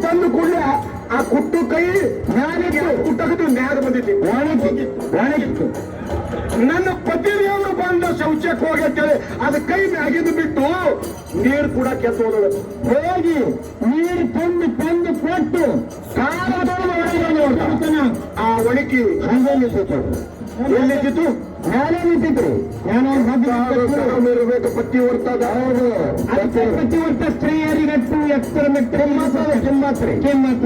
ತಂದು ಕೂಡಲೇ ಆ ಕುಟ್ಟು ಕೈ ಮ್ಯಾಲಿಗೆ ಕುಟ್ಟಕದ್ದು ಮ್ಯಾಗ ಬಂದಿತ್ತು, ಒಣಗಿತ್ತು. ನನ್ನ ಪತಿದೇವರು ಬಂದು ಶೌಚಕ್ಕೆ ಹೋಗತ್ತೇಳಿ ಅದು ಕೈ ಮ್ಯಾಗಿದ್ದು ಬಿಟ್ಟು ನೀರು ಕೂಡ ಕೆತ್ತೋದು ಹೋಗಿ ನೀರು ತಂದು ಕೊಟ್ಟು ಆ ಒಣಗಿ ಹಂಗೆ ನಿಂತಿತ್ತು. ಎಲ್ಲಿತ್ತು? ಮ್ಯಾಲೆ ನಿಂತಿದ್ರು. ಇರಬೇಕು ಪತ್ತಿ ಹೊರ್ತದ. ಪತ್ತಿ ಹೊರ್ತ ಸ್ತ್ರೀಯರಿಗಟ್ಟು ಎತ್ತರ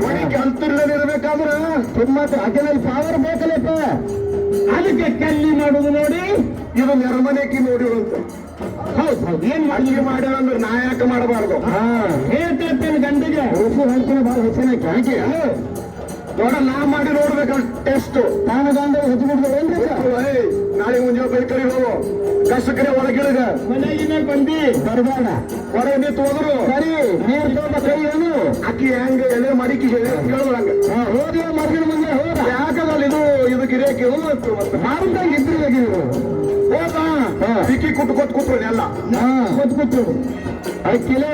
ಒಣಗಿ ಅಂತರ್ಲಿರ್ಬೇಕಾದ್ರ ಕಿಮ್ಮತ್ತು ಅದರಲ್ಲಿ ಪಾವರ್ ಬೇಕಲ್ಲಪ್ಪ. ಅದಕ್ಕೆ ಕಲ್ಲಿ ಮಾಡುದು ನೋಡಿ ಇದು ನೆರಮನೆಕಿ ನೋಡಿರುವಂತ. ಹೌದು, ಏನ್ ಅಲ್ಲಿಗೆ ಮಾಡ್ಯಾರ ಅಂದ್ರೆ ನಾ ಯಾಕೆ ಮಾಡಬಾರ್ದು? ಹೇಳ್ತೇನೆ ಗಂಡಿಗೆ ಋಷಿ ಹೇಳ್ತೀನಿ ಬಹಳ ಹೆಚ್ಚಿನ ನೋಡ, ನಾ ಮಾಡಿ ನೋಡ್ಬೇಕಲ್ಲ ಟೆಸ್ಟ್. ನಾನು ಗಂಡ ಹೆಚ್ಚಿಬಿಡ್ತೇನೆ. ನಾಳೆ ಮುಂಜಾನೆ ಬೈ ಕರಿ ಹೋಗು, ಕಸಕರೆ ಒಳಗಿಳಿದ ಮನೆಗಿನ ಬಂದಿ ಬರಬೇಡ, ಹೊರಗೆ ನಿಂತು ಹೋದ್ರು ಸರಿ. ನೀರು ತಗೊಂಡ ಕೈ ಏನು ಅಕ್ಕಿ ಹೆಂಗ ಎಲೆ ಮಡಿಕೆ ಕೇಳೋದಂಗ ಹೋದ ಮರಗಿನ ಮುಂದೆ ಹೋದ. ಯಾಕದಲ್ಲ ಇದು ಗಿರಿಯಕ್ಕೆ ಮಾರುದಂಗ ಇದ್ರಿ ಹೋದ ಬಿಕ್ಕಿ ಕೂತ್ರು ಎಲ್ಲ ಕೂತ್ರು ಅಕ್ಕಿಲೇ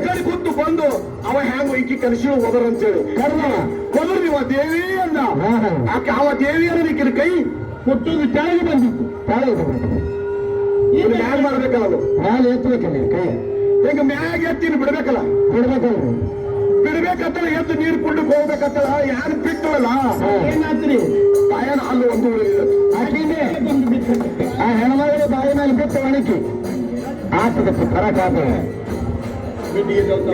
ಕಡೆ ಕೂತು ಬಂದು ಅವ ಹ್ಯಾಂಗ ಇಕ್ಕಿ ಕನಸಿ ಹೋದ್ರ ಅಂತೇಳಿ ಹೋದ್ರು. ನೀವು ದೇವಿ ಅಂದ. ಆಕೆ ಅವ ದೇವಿಯರ ನಿಕ್ಕಿನ ಕೈ ಕೊಟ್ಟದು ಕೆಳಗೆ ಬಂದಿತ್ತು. ಇದು ಮ್ಯಾಗ ಮಾಡ್ಬೇಕಲ್ಲ, ಅದು ಮ್ಯಾಲ ಎತ್ತಬೇಕಲ್ಲ ಕೈ. ಈಗ ಮ್ಯಾಗ ಎತ್ತೀನಿ ಬಿಡ್ಬೇಕಲ್ಲ, ಬಿಡ್ಬೇಕತ್ತಲ್ಲ ಎದ್ದು ನೀರು ಕುಂಡಕ್ಕೆ ಹೋಗ್ಬೇಕತ್ತಲ್ಲ. ಯಾರು ಬಿಟ್ಟವಲ್ಲ ಏನಾತ್ರಿ ಬಾಯನ ಹಾಲು ಒಂದು ಆಕಿಂದೆ ಆ ಹೆಣ್ಮಗಳು ಬಾಯಿ ಮೇಲೆ ಬಿಟ್ಟು ಒಣಕಿ ಆತದಕ್ಕೆ ಫರಕ್ ಆತ.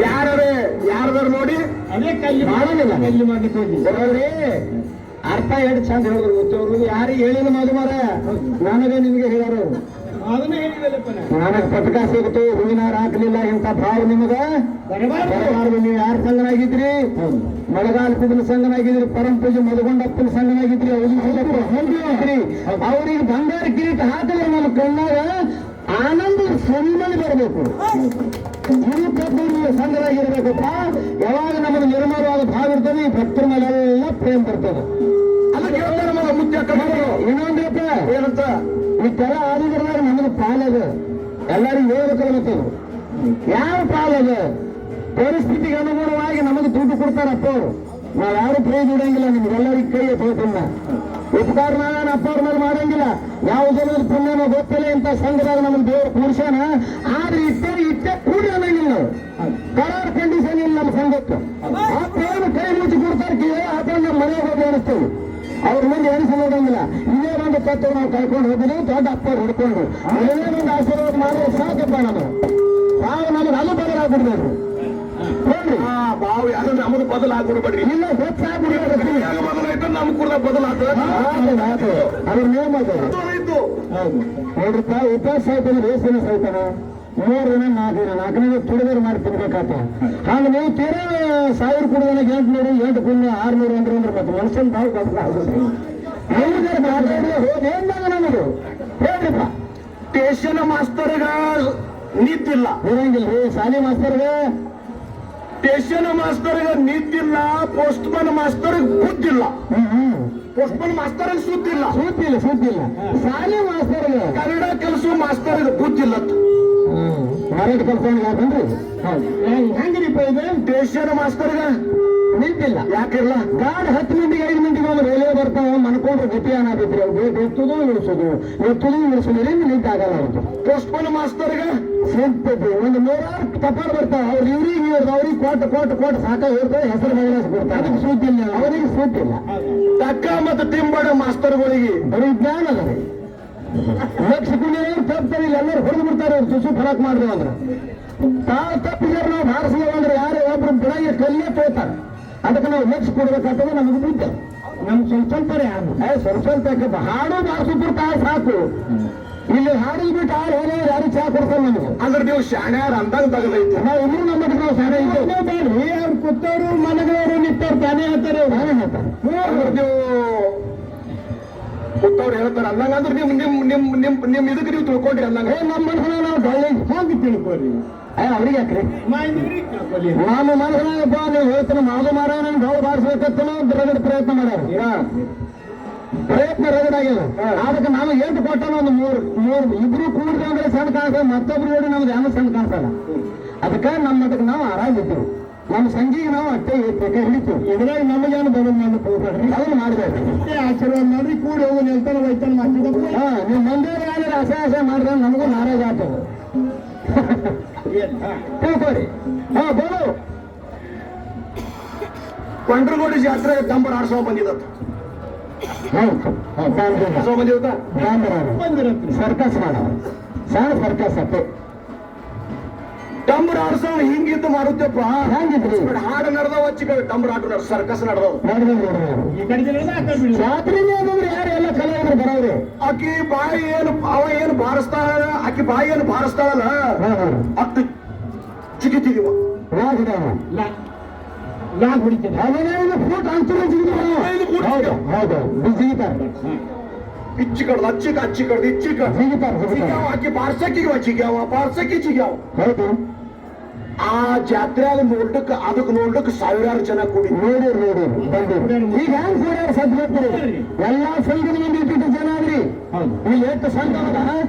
ಯಾರದಾರ ನೋಡಿ ಅದೇ ಕಲ್ಲಿ ಮಾಡೋದಿಲ್ಲ. ಕಲ್ಲಿ ಮಾಡ್ಲಿಕ್ಕೆ ಹೋಗಿ ಅರ್ಥ ಹೇಳಿ ಚಂದ ಹೇಳಿದ್ರು ಗೊತ್ತವ್ರು. ಯಾರಿಗೆ ಹೇಳಿದ ಮಧುಮಾರ ನನಗೆ ನಿಮ್ಗೆ ಹೇಳ್ಯಾರ. ನನಗೆ ಪಟಕ ಸಿಗುತ್ತು, ಹೂವಿನಾರ ಹಾಕಲಿಲ್ಲ, ಇಂಥ ಭಾವ ನಿಮಗ ಬರಬಾರ್ದು. ನೀವು ಯಾರ ಸಂಗನಾಗಿದ್ರಿ? ಮಳೆಗಾಲ ಕುದಿನ ಸಂಗನಾಗಿದ್ರಿ, ಪರಂ ಪೂಜೆ ಮಧುಗೊಂಡಪ್ಪನ ಸಂಗನಾಗಿದ್ರಿ, ಹೊಂದಿದ್ರಿ. ಅವ್ರಿಗೆ ಬಂಗಾರ ಕಿರೀಟ ಹಾಕಿದ್ರೆ ನಮ್ಮ ಕಣ್ಣಾಗ ಆನಂದ ಸುಮ್ಮನೆ ಬರಬೇಕು. ಸಂಗರಾಗಿರ್ಬೇಕಪ್ಪ. ಯಾವಾಗ ನಮಗೆ ನಿರ್ಮಲವಾದ ಭಾವ ಇರ್ತದೆ, ಈ ಭಕ್ತರ ಮೇಲೆಲ್ಲ ಪ್ರೇಮ ಬರ್ತದೆ. ಅದಕ್ಕೆ ಇನ್ನೊಂದಪ್ಪ ಏನಂತ ಇಷ್ಟೆಲ್ಲ ಆದಿದ್ರಾಗ ನಮಗೆ ಪಾಲದ ಎಲ್ಲರಿಗೂ ಹೇಳ್ಬೇಕಲ್ಲ. ಮತ್ತದು ಯಾವ ಪಾಲದ ಪರಿಸ್ಥಿತಿಗೆ ಅನುಗುಣವಾಗಿ ನಮಗೆ ದುಡ್ಡು ಕೊಡ್ತಾರಪ್ಪ ಅವರು. ನಾವ್ ಯಾರು ಪ್ರೈಸ್ ಇಡಂಗಿಲ್ಲ, ನಿಮ್ಗೆಲ್ಲರಿಗೆ ಕೈ ಎತ್ತೋತನ್ನ ಉಪಕಾರ ನಾವೇನು ಅಪ್ಪ ಅವ್ರ ಮೇಲೆ ಮಾಡಂಗಿಲ್ಲ. ಯಾವ ಜನದ ಪುಣ್ಯನೋ ಗೊತ್ತಿಲ್ಲ. ಇಂಥ ಸಂಘದಾಗ ನಮ್ಮನ್ನು ದೇವರು ಕೂರ್ಸ್ಯಾನ. ಆದ್ರೆ ಇಟ್ಟೆ ಕೂಡಿ ಅನ್ನಂಗಿಲ್ಲ ನಾವು. ಕರಾರ್ ಕಂಡೀಷನ್ ಇಲ್ಲ ನಮ್ಮ ಸಂಘಕ್ಕೆ. ಅಪ್ಪೇನು ಕೈ ಮುಚ್ಚಿ ಕೊಡ್ತಾರೆ, ಅಪ್ಪ ನಮ್ಮ ಮನೆಗೆ ಹೋಗಿ ಅನಿಸ್ತೇವೆ. ಅವ್ರ ಮುಂದೆ ಎಣಿಸಿ ನೋಡಂಗಿಲ್ಲ. ಇದೇ ಒಂದು ತತ್ವ ನಾವು ಕಳ್ಕೊಂಡು ಹೋಗಿದ್ದೀವಿ. ದೊಡ್ಡ ಅಪ್ಪ ಹೊಡ್ಕೊಂಡು ಏನೇ ಒಂದು ಆಶೀರ್ವಾದ ಮಾಡಿದ್ರೆ ಸಾಕಪ್ಪ. ನಾವು ನಮಗೆ ಅದು ಬದಲಾಗ್ಬಿಡ್ಬೇಕು ನೋಡ್ರಿ. ಬಾವು ಯಾಕಂದ್ರೆ ನಮ್ಮದು ಬದಲಾಗ್ಬಿಡ್ಬೇಡ್ರಿ. ಇಲ್ಲ ಬದಲಾಯ್ತು ನಮ್ ಕೂಡ ಬದಲಾಗ್ತದೆ. ಅದ್ರ ನೇಮ ಆಯ್ತು ನೋಡ್ರಿಪ್ಪ. ಉಪವಾಸ ಆಯ್ತಂದ್ರೆ ಎಷ್ಟು ದಿನ ಸಾಯ್ತಾನ? 3 ದಿನ 4 ದಿನ 4 ದಿನ ತುಡಿದಾರ ಮಾಡಿ ತಿನ್ಬೇಕಾತ. ಹಾಗೆ ನೀವು ತೀರಾ 1000 ಕುಡಿದ 800 8 ಕುಂದ 600 ಅಂದ್ರೆ ಮತ್ತೆ ಮನುಷ್ಯನ ಭಾವ ಬದಲಾಗ್ಬಿಡ್ರಿ. ಏನಾಗ ನಮದು ಹೇಳ್ರಿಪ್ಪ. ಸ್ಟೇಷನ್ ಮಾಸ್ತರ್ಗ ನಿಂತಿಲ್ಲ ಇರಂಗಿಲ್ಲ ರೀ. ಶಾಲೆ ಮಾಸ್ತರ್ಗ ಸ್ಟೇಷನ್ ಮಾಸ್ತರ್ಗ ನಿಂತಿಲ್ಲ. ಪೋಸ್ಟ್ಮನ್ ಮಾಸ್ತರ್ಗ ಬುದ್ಧಿಲ್ಲ. ಪೋಸ್ಟ್ಮನ್ ಮಾಸ್ತರ್ಗ ಸುದ್ದಿಲ್ಲ. ಶಾಲೆ ಮಾಸ್ತರ್ಗ ಕನ್ನಡ ಕಲಿಸುವ ಮಾಸ್ತರ್ಗ ಬುದ್ಧಿಲ್ಲ. ಮರಾಠಿ ಕಲ್ಸಂಗ ಯಾಕಂದ್ರಿ ಹೆಂಗ್ರಿಪ್ಪ ಇದು? ಸ್ಟೇಷನ್ ಮಾಸ್ತರ್ಗ ನಿಂತಿಲ್ಲ. ಯಾಕಿಲ್ಲ? ಗಾಡಿ 10 ಮಿನಿಟಿಗೆ 5 ಮಿನಿಟಿಗೆ ಒಂದು ರೈಲ್ವೆ ಬರ್ತಾವ. ಮನ್ಕೊಂಡ್ರೆ ಗತಿ ಏನಾಗುತ್ತೆ? ಎತ್ತುದು ಇಳಿಸೋದು ನಿಂತಾಗಲ್ಲ. ಅವ್ರದ್ದು ಪೋಸ್ಟ್ಮನ್ ಮಾಸ್ತರ್ಗ ಸಿಗ್ತೈತಿ. ಒಂದು 100 ತಪಾರ್ ಬರ್ತಾವ. ಅವ್ರು ಅವ್ರಿಗೆ ಕೋಟ ಸಾಕ ಇರ್ತದೆ. ಹೆಸರು ಬದಲಾಯಿಸಿ ಕೊಡ್ತಾರೆ. ಅದಕ್ಕೆ ಸುದ್ದಿಲ್ಲ, ಅವರಿಗೆ ಸುದ್ದಿಲ್ಲ. ತಕ್ಕ ಮತ್ತು ತಿಂಬಡ ಮಾಸ್ತರ್ಗಳಿಗೆ ಬರೀ ಜ್ಞಾನ ಅದ ರೀ. ಲಕ್ಷ ಕುಂಡಿನವ್ರು ತಪ್ತಾರೆ. ಇಲ್ಲಿ ಎಲ್ಲರೂ ಹೊಡೆದು ಬಿಡ್ತಾರೆ. ಅವ್ರು ತುಸು ಫಲಕ್ ಮಾಡಿದ್ರು ಅಂದ್ರೆ ತಾವು ತಪ್ಪಿದ್ರೆ ನಾವು ಭಾರಿಸಿದೇವೆ ಅಂದ್ರೆ ಯಾರು ಒಬ್ರು ಬೆಳಗ್ಗೆ ಕಲ್ಲಿಯೇ ತೋತಾರೆ. ಅದಕ್ಕೆ ನಾವು ಲಕ್ಷ ಕೊಡ್ಬೇಕಾಗ್ತದೆ. ನಮಗೆ ಬುದ್ಧಿ ನಮ್ಗೆ ಸ್ವಲ್ಪ ಹಾಡು ಬಾರಿಸಿದ್ರು ತಾವು ಸಾಕು. ಇಲ್ಲಿ ಹಾಡಿಗೆ ಬಿಟ್ಟು ಹಾಡು ಹೋದ ಯಾರು ಚಾ ಕೊಡ್ತಾರೆ ನಮಗೆ. ಅಂದ್ರೆ ನೀವು ಶಾಣ್ಯಾರ ಅಂದಾಗ ತಗಲೈತೆ. ನಾವು ಇನ್ನೂ ನಮ್ಮ ನಾವು ಶಾಣೆ ಇದ್ದೇವೆ. ಅವ್ರು ಕೂತವ್ರು ಮನೆಗಳವರು ನಿಂತವ್ರು ತಾನೇ ಹೇಳ್ತಾರೆ. ನಾನೇ ಹೇಳ್ತಾರೆ ನೀವು ಕೂತವ್ರು ಹೇಳ್ತಾರೆ ಅಂದಂಗ. ಅಂದ್ರೆ ನಿಮ್ ಇದಕ್ಕೆ ನೀವು ತಿಳ್ಕೊಂಡ್ರಿ ಅಂದಂಗ. ನಮ್ಮ ಮನಸ್ಸನ್ನ ನಾವು ಡೊಳ್ಳಿ ಹೋಗಿ ತಿಳ್ಕೊರಿ. ಅವ್ರಿಗೆ ಯಾಕ್ರಿ ನಮ್ಮ ಮನಸ್ಸನಾಗಪ್ಪ. ನೀವು ಹೇಳ್ತಾನೆ ಮಾದು ಮಾರ ನನ್ ಡೊಳ್ಳು ಬಾರಿಸ್ಬೇಕತ್ತ ರಗಡ ಪ್ರಯತ್ನ ಮಾಡ್ಯಾರ. ಪ್ರಯತ್ನ ರಗಡಾಗ್ಯದ. ಅದಕ್ಕೆ ನಾವು 8 ಕೊಟ್ಟಾನ. ಒಂದು 3 ಇಬ್ರು ಕೂಡ್ರಿ ಅಂದ್ರೆ ಸಣ್ಣ ಕಾಣಿಸ್ತದೆ. ಮತ್ತೊಬ್ರು ನೋಡಿ ನಮ್ಗೆ ಯಾವ ಸಣ್ಣ ಕಾಣಿಸಲ್ಲ. ಅದಕ್ಕೆ ಅದಕ್ಕೆ ನಾವು ಆರಾಮಿದ್ದೀವಿ. ನಮ್ಮ ಸಂಘಿಗೆ ನಾವು ಅಷ್ಟೇ ಹಿಡಿತು ಇದ್ರಾಗ ನಮಗೇನು ಬರೋದು ಮಾಡಕ್ಕೆ ಹೋಗ್ಬೇಡ್ರಿ ಅದನ್ನು ಮಾಡ್ಬೇಡ್ರಿ ಆಶೀರ್ವಾದ ಮಾಡ್ರಿ ಕೂಡಿ ಹೋಗಿ ನಿಲ್ತಾನೆ ಹೋಯ್ತಾನೆ ಮಾಡ್ತಿದ್ದ ನೀವು ಮಂದಿರ ಯಾರು ಅಸಹಾಯ ಮಾಡಿದ್ರೆ ನಮಗೂ ನಾರಾಜ ಆಗ್ತದೆ ತಿಳ್ಕೊರಿ ಹಾ ಬೋಲು ಕೊಂಡ್ರಗೋಡಿ ಜಾತ್ರೆ ಡಂಬರ್ ಆಡ್ಸೋ ಬಂದಿದತ್ತ ಸರ್ಕಸ್ ಮಾಡ ಸಣ್ಣ ಸರ್ಕಸ್ ಅಪ್ಪೆ ಡಂಬರ್ ಆಡ್ಸೋ ಹಿಂಗಿದ್ದು ಮಾಡುತ್ತಪ್ಪ ಹೆಂಗಿದ್ರಿ ಹಾಡು ನಡೆದವ ಡಂಬರ್ ಆಟ ಸರ್ಕಸ್ ನಡೆದವ ಜಾತ್ರೆ ಯಾರು ಎಲ್ಲ ಕಲಾವಿದ್ರು ಬರೋರು ಆಕಿ ಬಾಯಿ ಏನು ಅವ ಏನು ಬಾರಿಸ್ತಾಳ ಆಕಿ ಬಾಯಿ ಏನು ಬಾರಿಸ್ತಾಳಲ್ಲ ಅಷ್ಟು ಜಿಗಿತಿದೀವ ಲಾಗ್ ಹೊಡಿತೇನೆ ಅದೇನೇನು ಫೂಟ್ ಹೌದು ಹೌದು ಜಿಗಿತಾರೆ ಇಚ್ಚಿ ಕಡ್ದು ಅಚ್ಚಿ ಕಡ್ದು ಇಚ್ಚಿ ಕಡ್ದು ಜಿಗಿತಾರೆ ಆಕಿ ಬಾರ್ಸಕ್ಕಿಗೆ ಜಿಗ್ಯಾವ ಬಾರ್ಸಕ್ಕಿ ಜಿಗ್ಯಾವ ಹೌದು ಆ ಜಾತ್ರೆಯಾಗ ಅದಕ್ಕೆ ನೋಡ್ಲಿಕ್ಕೆ ಸಾವಿರಾರು ಜನ ಕೂಡಿ ನೋಡಿರಿ ಈಗ ಹ್ಯಾಂಗ್ ಕೂಡ ಸದ್ ಬರ್ತೀರಿ ಎಲ್ಲಾ ಸಂಘದ ಮುಂದೆ ಇಟ್ಟಿಟ್ಟು ಜನ ಆದ್ರಿ ಇಲ್ಲಿ ಎಷ್ಟು ಸಂಘ ಅದ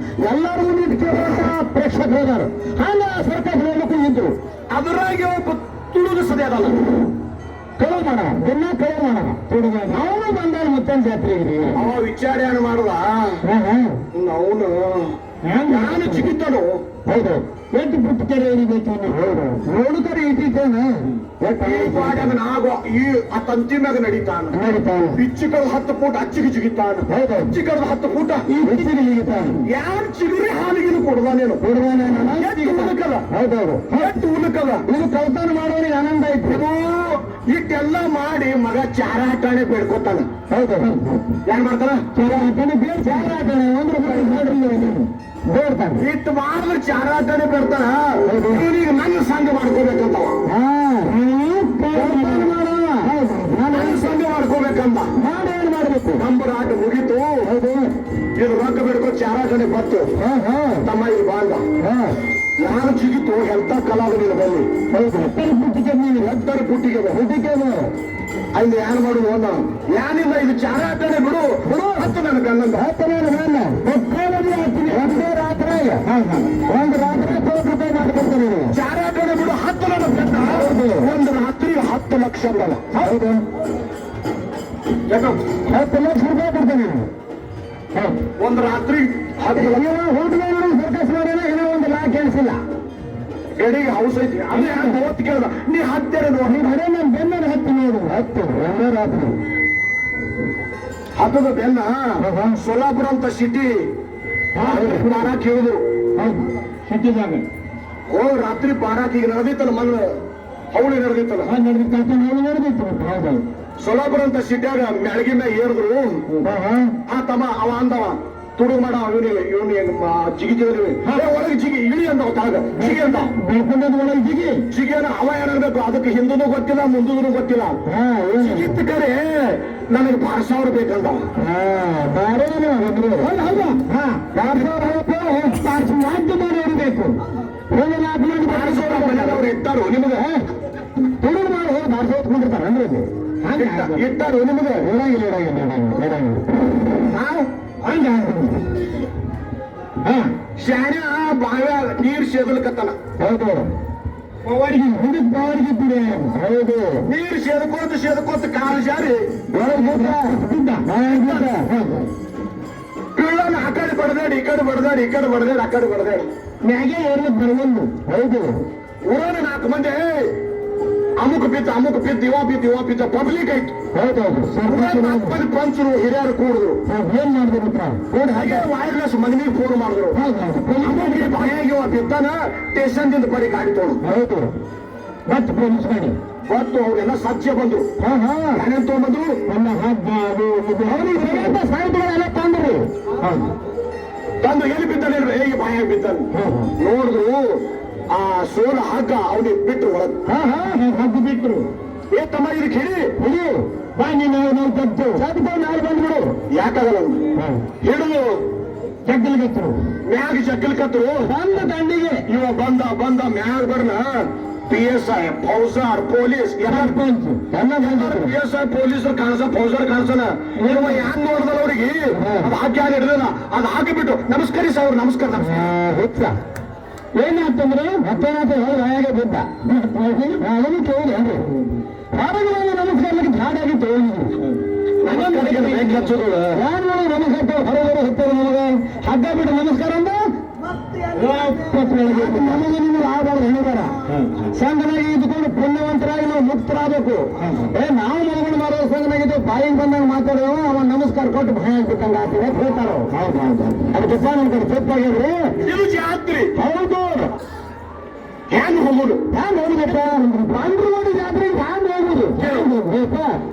ಎಲ್ಲಾರು ಮುಂದೆ ಇಟ್ಟು ಕೇಳುವಂತ ಪ್ರೇಕ್ಷಕರು ಅದಾರ ಹಾಗ ಸರ್ಕಾರ ನೋಡ್ಲಿಕ್ಕೂ ಇದ್ರು ಅದರಾಗ ಒಬ್ಬ ತುಳುಗ ಸದೇ ಅದಲ್ಲ ಕಳು ಮಾಡೋಣ ದಿನ ಕಳು ಮಾಡೋಣ ತುಡುಗ ನಾವು ಬಂದಾಗ ಮುತ್ತನ್ ಜಾತ್ರೆಗೆ ಅವ ವಿಚಾರ ಏನು ಮಾಡುವ ಅವನು ನಾನು ಜಿಗಿತಾನು ಹೌದು ಎಷ್ಟು ಪುಟ್ಟ ಕೆರೆ ಇರಬೇಕು ನೋಡುತ್ತಾರೆ ಇಟ್ಟಿದ್ದೇನೆ ಈ ಆ ತಂತಿ ಮ್ಯಾಗ ನಡೀತಾನ ಬಿಚ್ಚಿ ಕಳೆದ 10 ಫೂಟ್ ಅಚ್ಚಿಗೆ ಜಿಗಿತಾನ ಅಚ್ಚಿ ಕಳೆದ 10 ಫೂಟ ಈ ಬಿಚ್ಚಿಗೆ ಜಿಗಿತಾನೆ ಯಾರು ಚಿಗುರಿ ಹಾಲಿಗೆ ಕೊಡ್ದಾನೇನು ಉಲಕಲ್ಲ ಹೌದೌದು ಎಷ್ಟು ಉಲಕಲ್ಲ ಇದು ಕೌತಾನ ಮಾಡೋರಿಗೆ ಆನಂದ ಐತಿ ಇದು ಇಟ್ಟೆಲ್ಲ ಮಾಡಿ ಮಗ ಚಾರಾಟನೆ ಬೇಡ್ಕೊತಾನ ಹೌದು ಏನ್ ಮಾಡ್ತಾನ ಚಾರಾಟನೆ ಬೇಡ ಚಾರಾಟನೆ ಬೇಡ್ತಾನೆ ಇಟ್ಟು ಮಾಡಿದ್ರೆ ಚಾರಾಟನೆ ಬೇಡ್ತಾನ ಇವನಿಗೆ ನನ್ನ ಸಂಘ ಮಾಡ್ಕೋಬೇಕಂತವ ನನ್ನ ಸಂಘ ಮಾಡ್ಕೋಬೇಕಂತ ಏನ್ ಮಾಡ್ಬೇಕು ನಂಬರ್ ಆಟ ಮುಗೀತು ಇದು ರೊಕ್ಕ ಬಿಡ್ಕೊ ಚಾರಾಟನೆ ಬತ್ತು ತಮ್ಮ ಇದು ಬಾಂಧ ನಾನು ಜಿಗಿತು ಎಂತ ಕಲಾವಿದ ಬಲ್ಲಿ ಎತ್ತರ ಪುಟ್ಟಿಗೆ ಅಲ್ಲಿ ಏನ್ ಮಾಡುದು ಅನ್ನ ಏನಿಲ್ಲ ಇದು ಚಾರಾಟನೆ ಬಿಡು ಹತ್ತು ನನ್ನ ಗಂಡಂದ ಒಂದೇ ರಾತ್ರಿ ಒಂದು ರಾತ್ರಿ ₹1,00,000 ಮಾಡ್ಕೊಡ್ತಾರೆ ಚಾರಾಟನೆ ಬಿಡು ಹತ್ತು ನನ್ನ ಗಂಡ ಒಂದು ರಾತ್ರಿ 10 ಲಕ್ಷ ಅಂದಲ್ಲ ಹೌದು ₹10 ಲಕ್ಷ ಕೊಡ್ತೇನೆ ಒಂದು ರಾತ್ರಿ 10 ಲಕ್ಷ ಹೋಟೆಲ್ ಸರ್ಕಸ್ ಮಾಡೋಣ ಏನೋ ಒಂದು ಲಾ ಕೇಳಿಸಿಲ್ಲ ಗಡಿಗೆ ಹೌಸ್ ಐತಿ ಅದೇ ಹೊತ್ತು ಕೇಳ್ದ ನೀ ಹತ್ತೇನೆ ನೋಡಿ ಬರೇ ನಾನು ಬೆನ್ನ ಹತ್ತಿ ನೋಡು ಹತ್ತು ಒಂದೇ ರಾತ್ರಿ ಹತ್ತದ ಬೆನ್ನ ಸೋಲಾಪುರ ಅಂತ ಸಿಟಿ ಬಾರಾಕ್ ಹೇಳಿದ್ರು ಸಿಟ್ಟಿದಾಗ ರಾತ್ರಿ ಬಾರಾಕ್ ಈಗ ನಡೆದಿತ್ತಲ್ಲ ಮಣ್ಣು ಹೌಳಿ ನಡೆದಿತ್ತಲ್ಲ ನಡೆದಿತ್ತು ಹೌದು ಸೋಲಾಪುರ ಅಂತ ಸಿಟಿಯಾಗ ಮ್ಯಾಳ್ಗಿ ಮ್ಯಾಗ ಏರಿದ್ರು ಆ ತಮ್ಮ ಅವ ಅಂದವ ತುಡುಗ್ ಮಾಡ ಇವನು ಜಿಗಿತಿದ್ರಿ ಒಳಗೆ ಜಿಗಿ ಇಳಿ ಅಂದವ ತಾಗ ಜಿಗಿ ಅಂತ ಒಳಗೆ ಜಿಗಿ ಜಿಗಿಯನ್ನ ಅವ ಏನಾಗಬೇಕು ಅದಕ್ಕೆ ಹಿಂದೂ ಗೊತ್ತಿಲ್ಲ ಮುಂದೂ ಗೊತ್ತಿಲ್ಲ ಜಿಗಿತ್ ಕರೆ ನನಗೆ ₹10,000 ಬೇಕಂದ ಮಾಧ್ಯ ಮಾಡೋರು ಬೇಕು ಅವ್ರು ಇಟ್ಟಾರು ನಿಮಗೆ ತುಡುಗು ಮಾಡಿ ₹10,000 ಹೊತ್ಕೊಂಡಿರ್ತಾರೆ ಅಂದ್ರೆ ಇಟ್ಟಾರು ನಿಮಗೆ ಶಾಣೆ ಬಾವ್ಯ ನೀರ್ ಸೇದಲ್ಕತ್ತನ ಹೌದು ಹುಡುಕ್ ಬಾವರಿಗೆ ಹೌದು ನೀರ್ ಸೇದಕೋತ ಕಾಲು ಜಾರಿ ಬೀಳನ ಆ ಕಡೆ ಬಡದಾಡಿ ಈ ಕಡೆ ಬಡದಾಡಿ ಮ್ಯಾಗೆ ಏರ್ಲಿಕ್ಕೆ ಬರವಲ್ಲು ಹೌದು ಊರಾನ 4 ಮಂದಿ ಅಮುಕ್ ಬಿದ್ದ ಇವ ಬಿದ್ದ ಪಬ್ಲಿಕ್ ಆಯ್ತು ಹೌದೌದು ಪಂಚರು ಹಿರಿಯರು ಕೂಡಿದ್ರು ಏನ್ ಮಾಡಿದ್ರು ಹಾಗೆ ವೈರ್ಲೆಸ್ ಮಗನಿಗೆ ಫೋನ್ ಮಾಡಿದ್ರು ಅಮುಕ್ ಬಾಯಾಗಿ ಬಿದ್ದಾನ ಸ್ಟೇಷನ್ದಿಂದ ಬರೀ ಗಾಡಿ ತೊಗೊಂಡು ಹೌದು ಮತ್ತೆ ಪೊಲೀಸ್ ಗಾಡಿ ಗೊತ್ತು ಅವ್ರೆಲ್ಲ ಸಜ್ಜೆ ಬಂದ್ರು ಏನೇನ್ ತಗೊಂಡ್ಬಂದ್ರು ನನ್ನ ಹಬ್ಬ ಅದು ಅವ್ರಿಗೆ ಸಾಹಿತ್ಯಗಳು ಎಲ್ಲ ತಂದ್ರಿ ತಂದು ಎಲ್ಲಿ ಬಿದ್ದಾನೆ ಹೇಗೆ ಬಾಯಾಗಿ ಬಿದ್ದಾನೆ ನೋಡಿದ್ರು ಆ ಸೋಲ ಹಗ್ಗ ಅವನಿಗೆ ಬಿಟ್ರು ಒಳಗೆ ಹಗ್ಗ ಬಿಟ್ರು ಏ ತಮ್ಮ ಇದಕ್ಕೆ ಹಿಡಿ ಬಾ ನೀನು ನಾವು ತಪ್ಪು ಸದ್ದ ನಾಳೆ ಬಂದ್ಬಿಡು ಯಾಕಾಗಲ್ಲ ಹಿಡಿದು ಜಗ್ಗಲ್ ಕತ್ತರು ಮ್ಯಾಗ ಜಗ್ಗಲ್ ಕತ್ತರು ಬಂದ ದಂಡಿಗೆ ಇವ ಬಂದ ಮ್ಯಾಗ ಬರ್ನ PSI ಫೌಜಾರ್ ಪೊಲೀಸ್ PSI ಪೊಲೀಸರು ಫೌಜಾರ್ ಕಾಣಿಸಲ್ಲ ಇವ ಯಾಕೆ ನೋಡಿದಲ್ಲ ಅವ್ರಿಗೆ ಅದು ಹಾಕಿ ಯಾರು ಹಿಡಿದಿಲ್ಲ ಅದು ಹಾಕಿಬಿಟ್ಟು ನಮಸ್ಕರಿಸಿ ಅವ್ರು ನಮಸ್ಕಾರ ಏನಾಗ್ತಂದ್ರೆ ಮತ್ತೇನಾತ ಹಾಗೆ ಬಿದ್ದ ಅದನ್ನು ಕೇಳಿ ಅಂದ್ರೆ ಹೊರಗೆ ನಮಸ್ಕಾರಕ್ಕೆ ಧಾಡಾಗಿತ್ತು ಯಾರು ನಮಸ್ಕಾರ ಹೊರಗಡೆ ಹತ್ತಾರ ನಮಗ ಹಗ್ಗ ಬಿಟ್ಟು ನಮಸ್ಕಾರ ಅಂದ ನಮಗೆ ನೀವು ಆಗಬಾರ್ದು ಹೇಳಿದಾರ ಸಂಘನಾಗಿ ಇದ್ಕೊಂಡು ಪುಣ್ಯವಂತರಾಗಿ ನಾವು ಮುಕ್ತರಾಗಬೇಕು ನಾವು ಮಗನ ಮಾಡೋ ಸಂಘನಾಗಿದ್ದು ಬಾಯಿಗೆ ಬಂದಾಗ ಮಾತಾಡೋ ಅವನ್ ನಮಸ್ಕಾರ ಕೊಟ್ಟು ಭಯ ಆಗ್ಬೇಕಂಗ ಆಗ್ತದೆ ಹೇಳ್ತಾರೋ ಅದಕ್ಕೆ ನಮ್ ಕಡೆ ತಪ್ಪಾಗಿದ್ರಿ ಇದು ಜಾತ್ರೆ ಹೌದು ಹ್ಯಾಂಗ್ ಹೋಗುದು ಹ್ಯಾಂಗ್ ಹೋಗ್ಬೇಕ ಬಂದ್ರು ನೋಡಿ ಜಾತ್ರೆ ಹ್ಯಾಂಗ್ ಹೋಗುದು ಬೇಕಾ